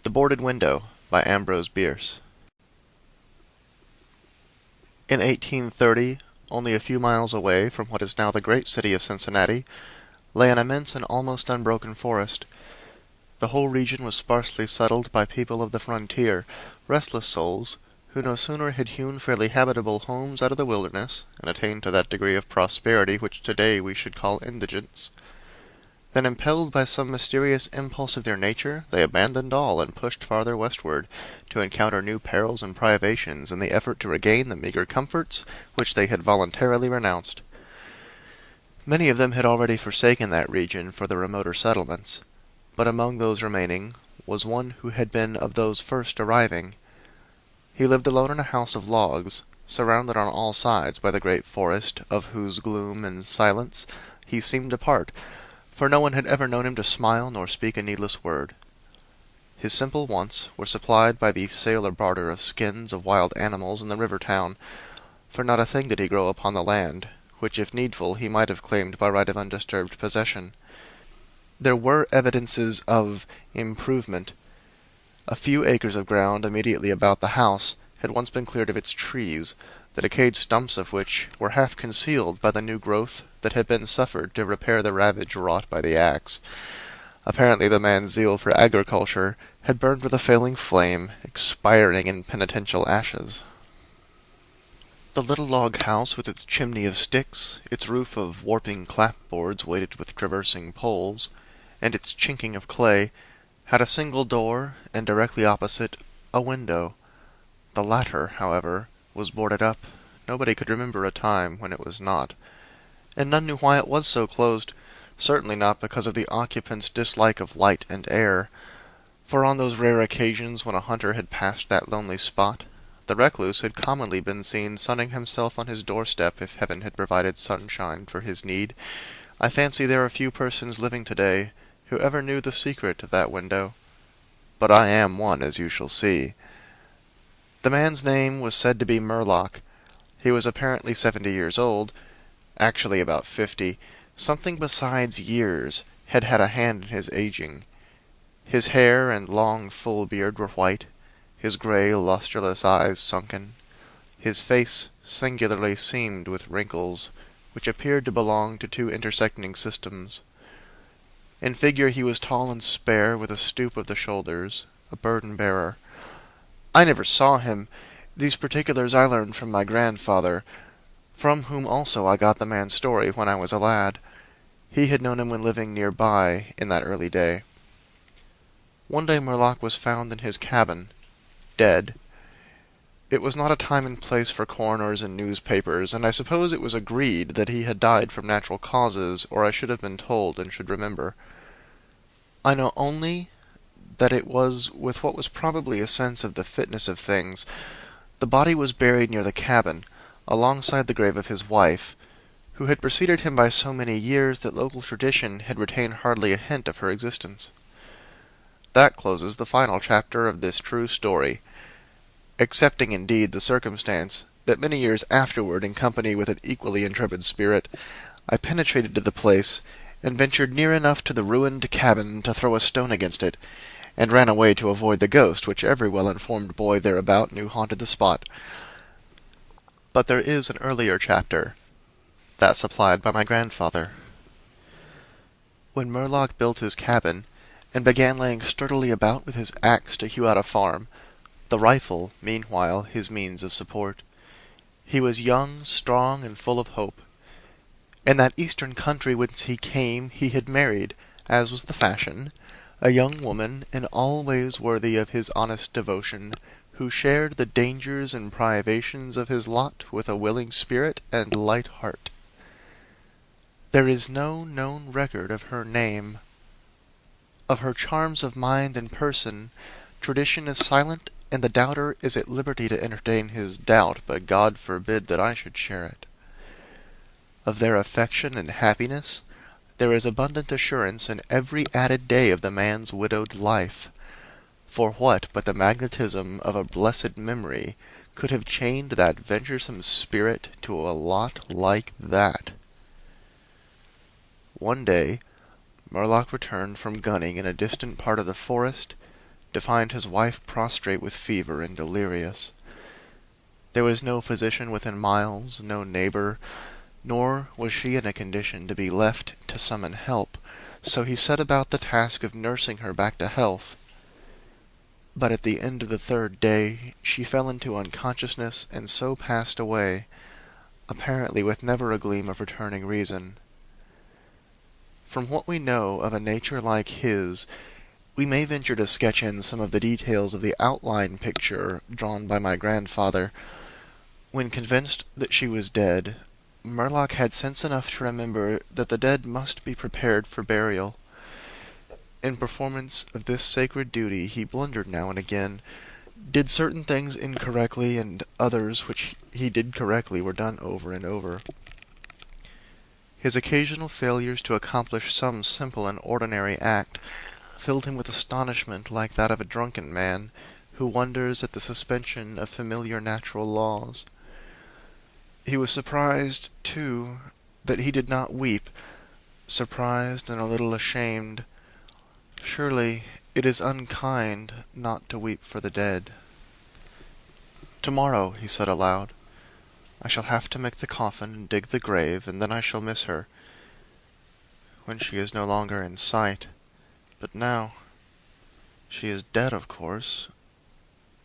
The Boarded Window by Ambrose Bierce. In 1830, only a few miles away from what is now the great city of Cincinnati, lay an immense and almost unbroken forest. The whole region was sparsely settled by people of the frontier, restless souls, who no sooner had hewn fairly habitable homes out of the wilderness, and attained to that degree of prosperity which today we should call indigence, then, impelled by some mysterious impulse of their nature, they abandoned all and pushed farther westward, to encounter new perils and privations in the effort to regain the meagre comforts which they had voluntarily renounced. Many of them had already forsaken that region for the remoter settlements, but among those remaining was one who had been of those first arriving. He lived alone in a house of logs, surrounded on all sides by the great forest, of whose gloom and silence he seemed a part, for no one had ever known him to smile nor speak a needless word. His simple wants were supplied by the sale or barter of skins of wild animals in the river town, for not a thing did he grow upon the land, which if needful he might have claimed by right of undisturbed possession. There were evidences of improvement. A few acres of ground immediately about the house had once been cleared of its trees, the decayed stumps of which were half concealed by the new growth that had been suffered to repair the ravage wrought by the axe. Apparently the man's zeal for agriculture had burned with a failing flame, expiring in penitential ashes. The little log house, with its chimney of sticks, its roof of warping clapboards weighted with traversing poles, and its chinking of clay, had a single door, and directly opposite a window. The latter, however, was boarded up. Nobody could remember a time when it was not, and none knew why it was so closed, certainly not because of the occupant's dislike of light and air, for on those rare occasions when a hunter had passed that lonely spot, the recluse had commonly been seen sunning himself on his doorstep if heaven had provided sunshine for his need. I fancy there are few persons living today who ever knew the secret of that window, but I am one, as you shall see. The man's name was said to be Murlock. He was apparently 70 years old, actually about 50. Something besides years had had a hand in his aging. His hair and long full beard were white, his grey lustreless eyes sunken, his face singularly seamed with wrinkles, which appeared to belong to two intersecting systems. In figure he was tall and spare, with a stoop of the shoulders, a burden-bearer. I never saw him. These particulars I learned from my grandfather, from whom also I got the man's story when I was a lad. He had known him when living near by in that early day. One day Murlock was found in his cabin, dead. It was not a time and place for coroners and newspapers, and I suppose it was agreed that he had died from natural causes, or I should have been told and should remember. I know only that it was with what was probably a sense of the fitness of things. The body was buried near the cabin, alongside the grave of his wife, who had preceded him by so many years that local tradition had retained hardly a hint of her existence. That closes the final chapter of this true story, excepting indeed the circumstance that many years afterward, in company with an equally intrepid spirit, I penetrated to the place, and ventured near enough to the ruined cabin to throw a stone against it, and ran away to avoid the ghost which every well-informed boy thereabout knew haunted the spot. But there is an earlier chapter, that supplied by my grandfather. When Murlock built his cabin, and began laying sturdily about with his axe to hew out a farm, the rifle, meanwhile, his means of support, he was young, strong, and full of hope. In that eastern country whence he came he had married, as was the fashion, a young woman, in all ways worthy of his honest devotion, who shared the dangers and privations of his lot with a willing spirit and light heart. There is no known record of her name. Of her charms of mind and person, tradition is silent, and the doubter is at liberty to entertain his doubt, but God forbid that I should share it. Of their affection and happiness, there is abundant assurance in every added day of the man's widowed life. For what but the magnetism of a blessed memory could have chained that venturesome spirit to a lot like that? One day Murlock returned from gunning in a distant part of the forest to find his wife prostrate with fever and delirious. There was no physician within miles, no neighbor, nor was she in a condition to be left to summon help, so he set about the task of nursing her back to health. But at the end of the third day she fell into unconsciousness and so passed away, apparently with never a gleam of returning reason. From what we know of a nature like his, we may venture to sketch in some of the details of the outline picture drawn by my grandfather. When convinced that she was dead, Murlock had sense enough to remember that the dead must be prepared for burial. In performance of this sacred duty he blundered now and again, did certain things incorrectly, and others which he did correctly were done over and over. His occasional failures to accomplish some simple and ordinary act filled him with astonishment like that of a drunken man who wonders at the suspension of familiar natural laws. He was surprised, too, that he did not weep, surprised and a little ashamed. Surely it is unkind not to weep for the dead. "Tomorrow," he said aloud, "I shall have to make the coffin and dig the grave, and then I shall miss her, when she is no longer in sight. But now, she is dead, of course.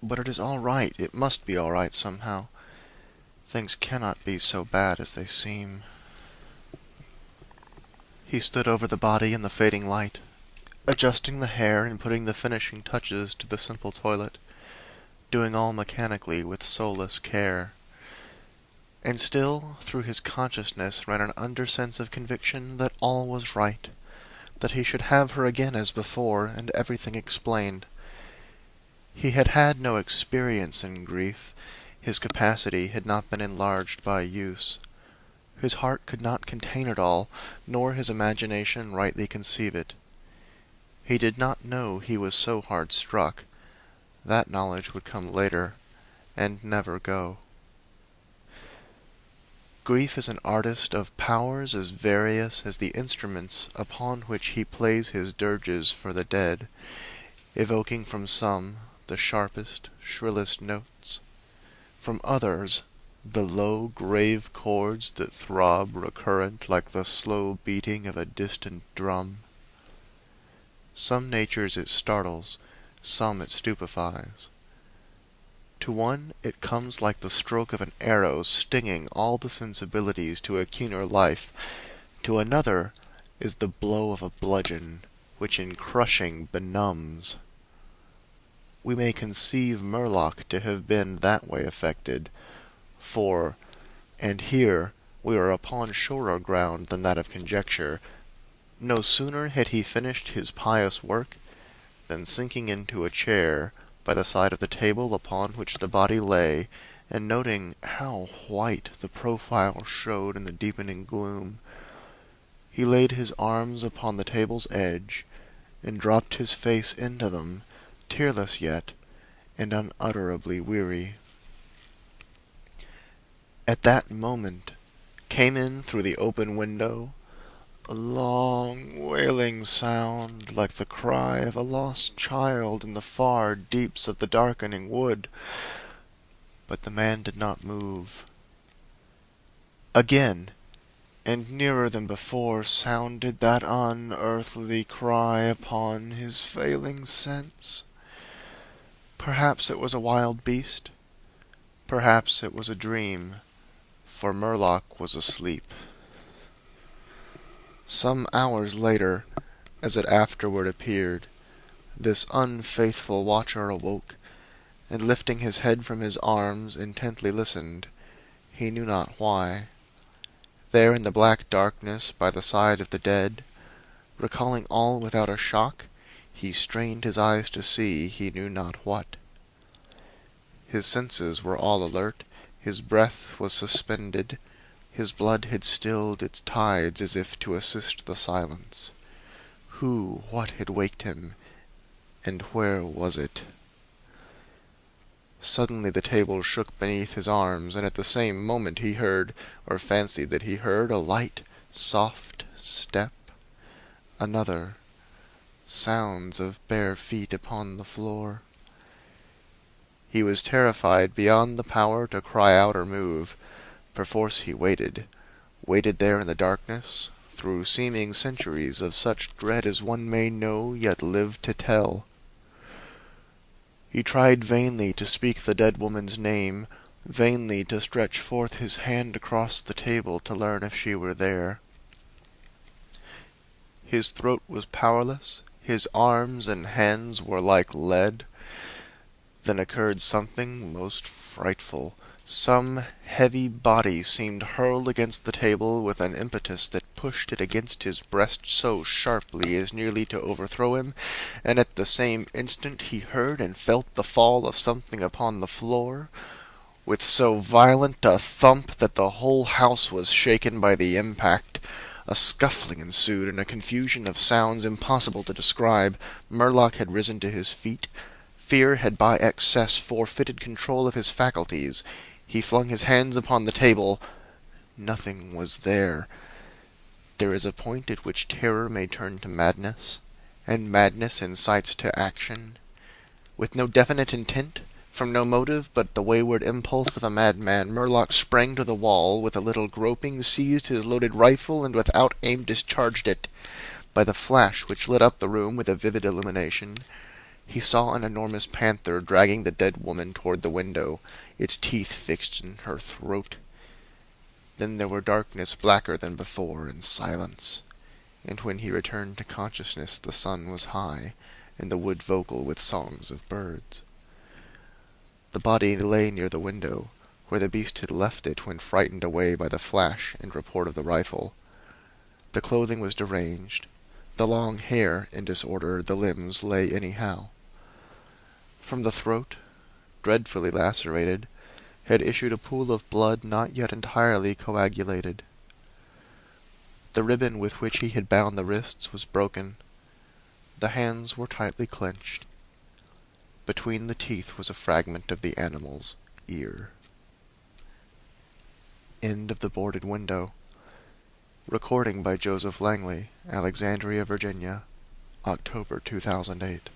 But it is all right. It must be all right somehow. Things cannot be so bad as they seem." He stood over the body in the fading light, adjusting the hair and putting the finishing touches to the simple toilet, doing all mechanically with soulless care. And still through his consciousness ran an undersense of conviction that all was right, that he should have her again as before, and everything explained. He had had no experience in grief. His capacity had not been enlarged by use. His heart could not contain it all, nor his imagination rightly conceive it. He did not know he was so hard struck. That knowledge would come later, and never go. Grief is an artist of powers as various as the instruments upon which he plays his dirges for the dead, evoking from some the sharpest, shrillest notes, from others the low, grave chords that throb recurrent like the slow beating of a distant drum. Some natures it startles, some it stupefies. To one it comes like the stroke of an arrow stinging all the sensibilities to a keener life. To another is the blow of a bludgeon, which in crushing benumbs. We may conceive Murlock to have been that way affected, for, and here we are upon surer ground than that of conjecture, no sooner had he finished his pious work than, sinking into a chair by the side of the table upon which the body lay, and noting how white the profile showed in the deepening gloom, he laid his arms upon the table's edge, and dropped his face into them, tearless yet, and unutterably weary. At that moment came in through the open window a long, wailing sound, like the cry of a lost child in the far deeps of the darkening wood. But the man did not move. Again, and nearer than before, sounded that unearthly cry upon his failing sense. Perhaps it was a wild beast. Perhaps it was a dream, for Murlock was asleep. Some hours later, as it afterward appeared, this unfaithful watcher awoke, and lifting his head from his arms, intently listened, he knew not why. There in the black darkness by the side of the dead, recalling all without a shock, he strained his eyes to see he knew not what. His senses were all alert, his breath was suspended, his blood had stilled its tides as if to assist the silence. What had waked him, and where was it? Suddenly the table shook beneath his arms, and at the same moment he heard, or fancied that he heard, a light, soft step. Another, sounds of bare feet upon the floor. He was terrified beyond the power to cry out or move. Perforce he waited there in the darkness, through seeming centuries of such dread as one may know, yet live to tell. He tried vainly to speak the dead woman's name, vainly to stretch forth his hand across the table to learn if she were there. His throat was powerless, his arms and hands were like lead. Then occurred something most frightful. Some heavy body seemed hurled against the table with an impetus that pushed it against his breast so sharply as nearly to overthrow him, and at the same instant he heard and felt the fall of something upon the floor, with so violent a thump that the whole house was shaken by the impact. A scuffling ensued, and a confusion of sounds impossible to describe. Murlock had risen to his feet. Fear had by excess forfeited control of his faculties. He flung his hands upon the table. Nothing was there. There is a point at which terror may turn to madness, and madness incites to action. With no definite intent, from no motive but the wayward impulse of a madman, Murlock sprang to the wall, with a little groping seized his loaded rifle, and without aim discharged it. By the flash which lit up the room with a vivid illumination, he saw an enormous panther dragging the dead woman toward the window, its teeth fixed in her throat. Then there were darkness blacker than before, and silence, and when he returned to consciousness the sun was high, and the wood vocal with songs of birds. The body lay near the window, where the beast had left it when frightened away by the flash and report of the rifle. The clothing was deranged, the long hair in disorder, the limbs lay anyhow. From the throat, dreadfully lacerated, had issued a pool of blood not yet entirely coagulated. The ribbon with which he had bound the wrists was broken. The hands were tightly clenched. Between the teeth was a fragment of the animal's ear. End of the boarded window. Recording by Joseph Langley, Alexandria, Virginia, October 2008.